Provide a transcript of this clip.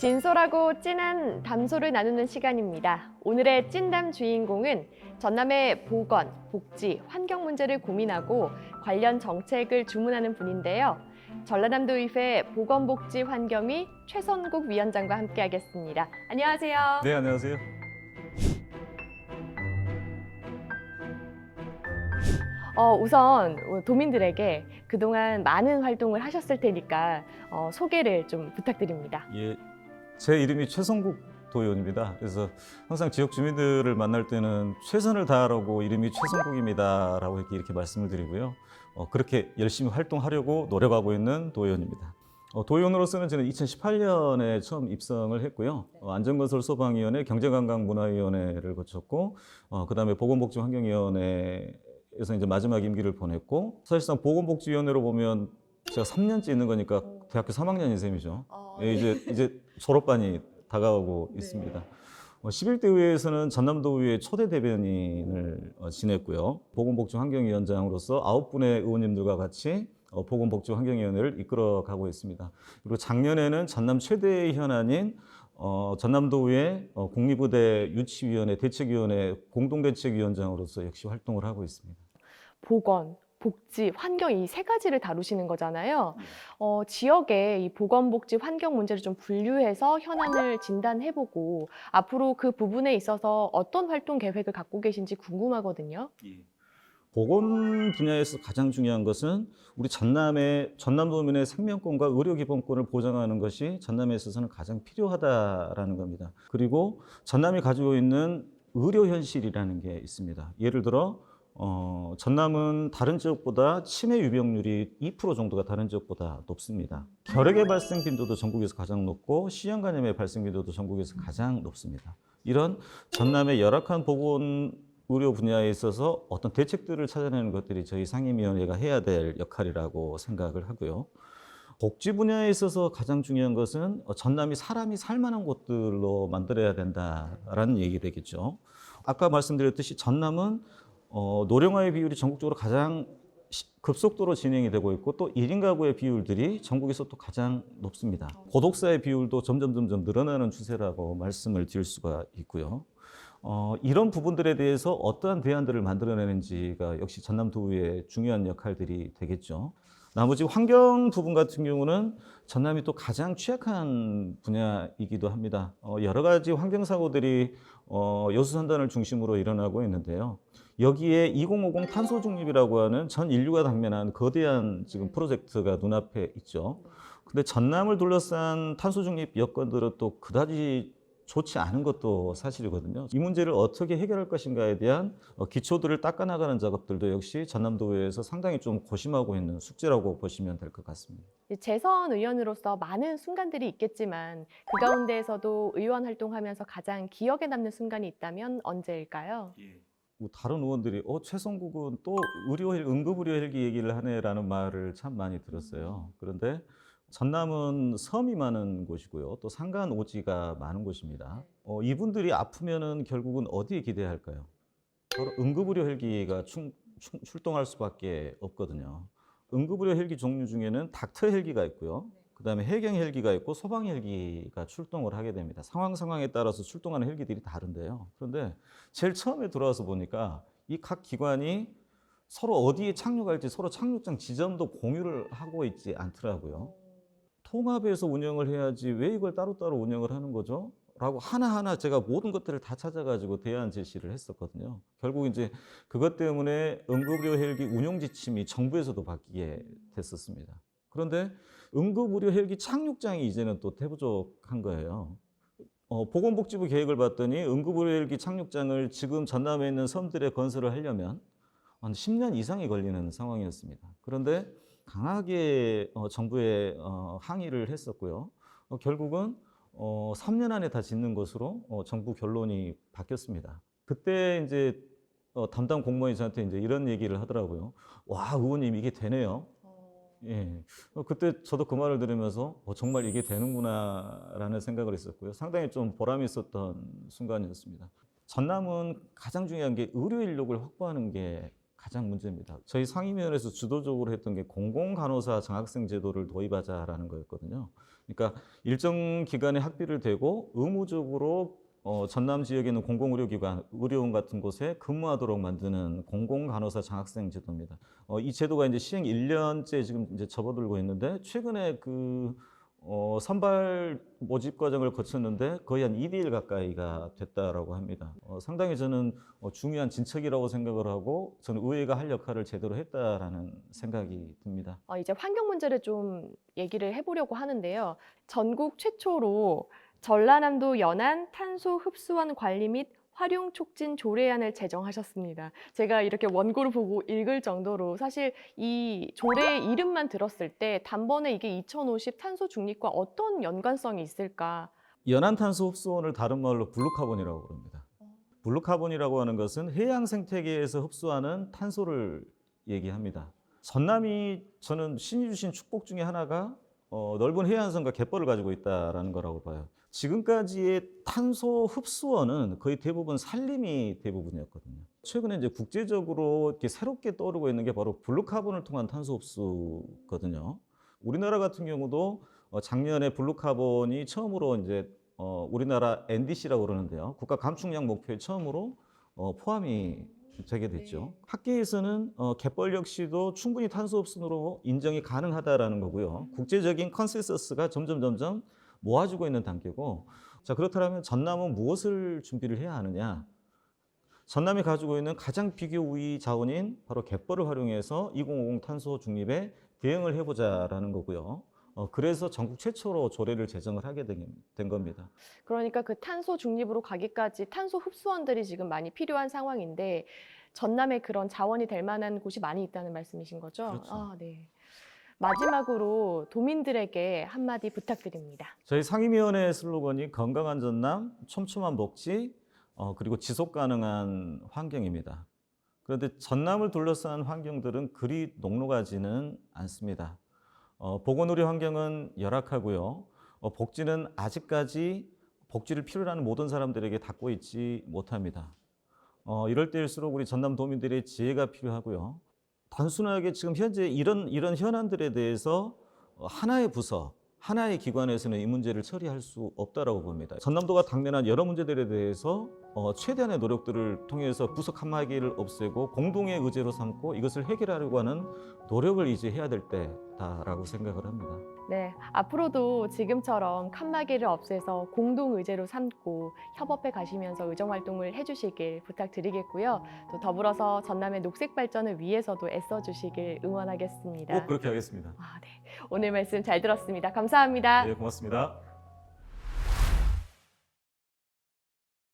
진솔하고 찐한 담소를 나누는 시간입니다. 오늘의 찐담 주인공은 전남의 보건, 복지, 환경 문제를 고민하고 관련 정책을 주문하는 분인데요. 전라남도의회 보건복지환경위 최선국 위원장과 함께하겠습니다. 안녕하세요. 네, 안녕하세요. 우선 도민들에게 그동안 많은 활동을 하셨을 테니까 소개를 좀 부탁드립니다. 예, 제 이름이 최성국 도의원입니다. 그래서 항상 지역 주민들을 만날 때는 최선을 다하라고 이름이 최성국입니다라고 이렇게 말씀을 드리고요. 그렇게 열심히 활동하려고 노력하고 있는 도의원입니다. 도의원으로서는 저는 2018년에 처음 입성을 했고요. 안전건설 소방위원회, 경제관광문화위원회를 거쳤고, 그다음에 보건복지환경위원회에서 이제 마지막 임기를 보냈고, 사실상 보건복지위원회로 보면 제가 3년째 있는 거니까 대학교 3학년인 셈이죠. 예, 이제 졸업반이 다가오고 있습니다. 11대 의회에서는 전남도의회 초대 대변인을 지냈고요. 보건복지환경위원장으로서 9분의 의원님들과 같이 보건복지환경위원회를 이끌어가고 있습니다. 그리고 작년에는 전남 최대의 현안인 전남도의회 국립의대 유치위원회 대책위원회 공동대책위원장으로서 역시 활동을 하고 있습니다. 보건, 복지, 환경 이 세 가지를 다루시는 거잖아요. 지역의 이 보건복지 환경 문제를 좀 분류해서 현안을 진단해보고 앞으로 그 부분에 있어서 어떤 활동 계획을 갖고 계신지 궁금하거든요. 보건 분야에서 가장 중요한 것은 우리 전남도민의 생명권과 의료기본권을 보장하는 것이 전남에 있어서는 가장 필요하다라는 겁니다. 그리고 전남이 가지고 있는 의료 현실이라는 게 있습니다. 예를 들어 전남은 다른 지역보다 치매 유병률이 2% 정도가 다른 지역보다 높습니다. 결핵의 발생 빈도도 전국에서 가장 높고 시형간염의 발생 빈도도 전국에서 가장 높습니다. 이런 전남의 열악한 보건 의료 분야에 있어서 어떤 대책들을 찾아내는 것들이 저희 상임위원회가 해야 될 역할이라고 생각을 하고요. 복지 분야에 있어서 가장 중요한 것은 전남이 사람이 살만한 곳들로 만들어야 된다라는 얘기 되겠죠. 아까 말씀드렸듯이 전남은 노령화의 비율이 전국적으로 가장 급속도로 진행이 되고 있고 또 1인 가구의 비율들이 전국에서 또 가장 높습니다. 고독사의 비율도 점점 늘어나는 추세라고 말씀을 드릴 수가 있고요. 이런 부분들에 대해서 어떠한 대안들을 만들어내는지가 역시 전남도의회의 중요한 역할들이 되겠죠. 나머지 환경 부분 같은 경우는 전남이 또 가장 취약한 분야이기도 합니다. 여러 가지 환경사고들이 여수산단을 중심으로 일어나고 있는데요. 여기에 2050 탄소 중립이라고 하는 전 인류가 당면한 거대한 지금 프로젝트가 눈앞에 있죠. 근데 전남을 둘러싼 탄소 중립 여건들은 또 그다지 좋지 않은 것도 사실이거든요. 이 문제를 어떻게 해결할 것인가에 대한 기초들을 닦아나가는 작업들도 역시 전남도의회에서 상당히 좀 고심하고 있는 숙제라고 보시면 될 것 같습니다. 재선 의원으로서 많은 순간들이 있겠지만 그 가운데에서도 의원 활동하면서 가장 기억에 남는 순간이 있다면 언제일까요? 다른 의원들이 최성국은 또 응급의료 헬기 얘기를 하네라는 말을 참 많이 들었어요. 그런데 전남은 섬이 많은 곳이고요. 또 산간 오지가 많은 곳입니다. 이분들이 아프면은 결국은 어디에 기대야 할까요? 바로 응급의료 헬기가 출동할 수밖에 없거든요. 응급의료 헬기 종류 중에는 닥터 헬기가 있고요. 그다음에 해경 헬기가 있고 소방 헬기가 출동을 하게 됩니다. 상황에 따라서 출동하는 헬기들이 다른데요. 그런데 제일 처음에 들어와서 보니까 이 각 기관이 서로 어디에 착륙할지 서로 착륙장 지점도 공유를 하고 있지 않더라고요. 통합해서 운영을 해야지 왜 이걸 따로따로 운영을 하는 거죠? 라고 하나하나 제가 모든 것들을 다 찾아가지고 대안 제시를 했었거든요. 결국 이제 그것 때문에 응급의료 헬기 운용 지침이 정부에서도 바뀌게 됐었습니다. 그런데 응급의료 헬기 착륙장이 이제는 또 대부족한 거예요. 보건복지부 계획을 봤더니 응급의료 헬기 착륙장을 지금 전남에 있는 섬들에 건설을 하려면 한 10년 이상이 걸리는 상황이었습니다. 그런데 강하게 정부에 항의를 했었고요. 결국은 3년 안에 다 짓는 것으로 정부 결론이 바뀌었습니다. 그때 이제 담당 공무원이 저한테 이제 이런 얘기를 하더라고요. 와, 의원님 이게 되네요. 예. 그때 저도 그 말을 들으면서 정말 이게 되는구나라는 생각을 했었고요. 상당히 좀 보람이 있었던 순간이었습니다. 전남은 가장 중요한 게 의료 인력을 확보하는 게 가장 문제입니다. 저희 상임위원회에서 주도적으로 했던 게 공공간호사 장학생 제도를 도입하자라는 거였거든요. 그러니까 일정 기간의 학비를 대고 의무적으로 전남 지역에 있는 공공의료기관, 의료원 같은 곳에 근무하도록 만드는 공공간호사 장학생 제도입니다. 이 제도가 이제 시행 1년째 지금 이제 접어들고 있는데 최근에 선발 모집 과정을 거쳤는데 거의 한 2대1 가까이가 됐다라고 합니다. 상당히 저는 중요한 진척이라고 생각을 하고 저는 의회가 할 역할을 제대로 했다라는 생각이 듭니다. 이제 환경 문제를 좀 얘기를 해보려고 하는데요. 전국 최초로 전라남도 연안 탄소 흡수원 관리 및 활용 촉진 조례안을 제정하셨습니다. 제가 이렇게 원고를 보고 읽을 정도로 사실 이 조례 이름만 들었을 때 단번에 이게 2050 탄소 중립과 어떤 연관성이 있을까? 연안 탄소 흡수원을 다른 말로 블루카본이라고 그럽니다. 블루카본이라고 하는 것은 해양 생태계에서 흡수하는 탄소를 얘기합니다. 전남이 저는 신이 주신 축복 중에 하나가 넓은 해안선과 갯벌을 가지고 있다라는 거라고 봐요. 지금까지의 탄소 흡수원은 거의 대부분 산림이 대부분이었거든요. 최근에 이제 국제적으로 이렇게 새롭게 떠오르고 있는 게 바로 블루카본을 통한 탄소 흡수거든요. 우리나라 같은 경우도 작년에 블루카본이 처음으로 이제 우리나라 NDC라고 그러는데요. 국가 감축량 목표에 처음으로 포함이 되게 됐죠. 네. 학계에서는 갯벌 역시도 충분히 탄소 흡수로 인정이 가능하다라는 거고요. 국제적인 컨센서스가 점점 모아지고 있는 단계고, 자 그렇다면 전남은 무엇을 준비를 해야 하느냐? 전남이 가지고 있는 가장 비교 우위 자원인 바로 갯벌을 활용해서 2050 탄소 중립에 대응을 해보자라는 거고요. 그래서 전국 최초로 조례를 제정을 하게 된 겁니다. 그러니까 그 탄소 중립으로 가기까지 탄소 흡수원들이 지금 많이 필요한 상황인데 전남에 그런 자원이 될 만한 곳이 많이 있다는 말씀이신 거죠? 그렇죠. 네. 마지막으로 도민들에게 한마디 부탁드립니다. 저희 상임위원회 슬로건이 건강한 전남, 촘촘한 복지, 그리고 지속 가능한 환경입니다. 그런데 전남을 둘러싼 환경들은 그리 녹록하지는 않습니다. 보건의료 환경은 열악하고요. 복지는 아직까지 복지를 필요로 하는 모든 사람들에게 닿고 있지 못합니다. 이럴 때일수록 우리 전남 도민들의 지혜가 필요하고요. 단순하게 지금 현재 이런 현안들에 대해서 하나의 부서, 하나의 기관에서는 이 문제를 처리할 수 없다라고 봅니다. 전남도가 당면한 여러 문제들에 대해서 최대한의 노력들을 통해서 부서 칸막이를 없애고 공동의 의제로 삼고 이것을 해결하려고 하는 노력을 이제 해야 될 때다라고 생각을 합니다. 네, 앞으로도 지금처럼 칸막이를 없애서 공동 의제로 삼고 협업해 가시면서 의정 활동을 해주시길 부탁드리겠고요. 또 더불어서 전남의 녹색 발전을 위해서도 애써주시길 응원하겠습니다. 꼭 그렇게 하겠습니다. 네. 오늘 말씀 잘 들었습니다. 감사합니다. 네, 고맙습니다.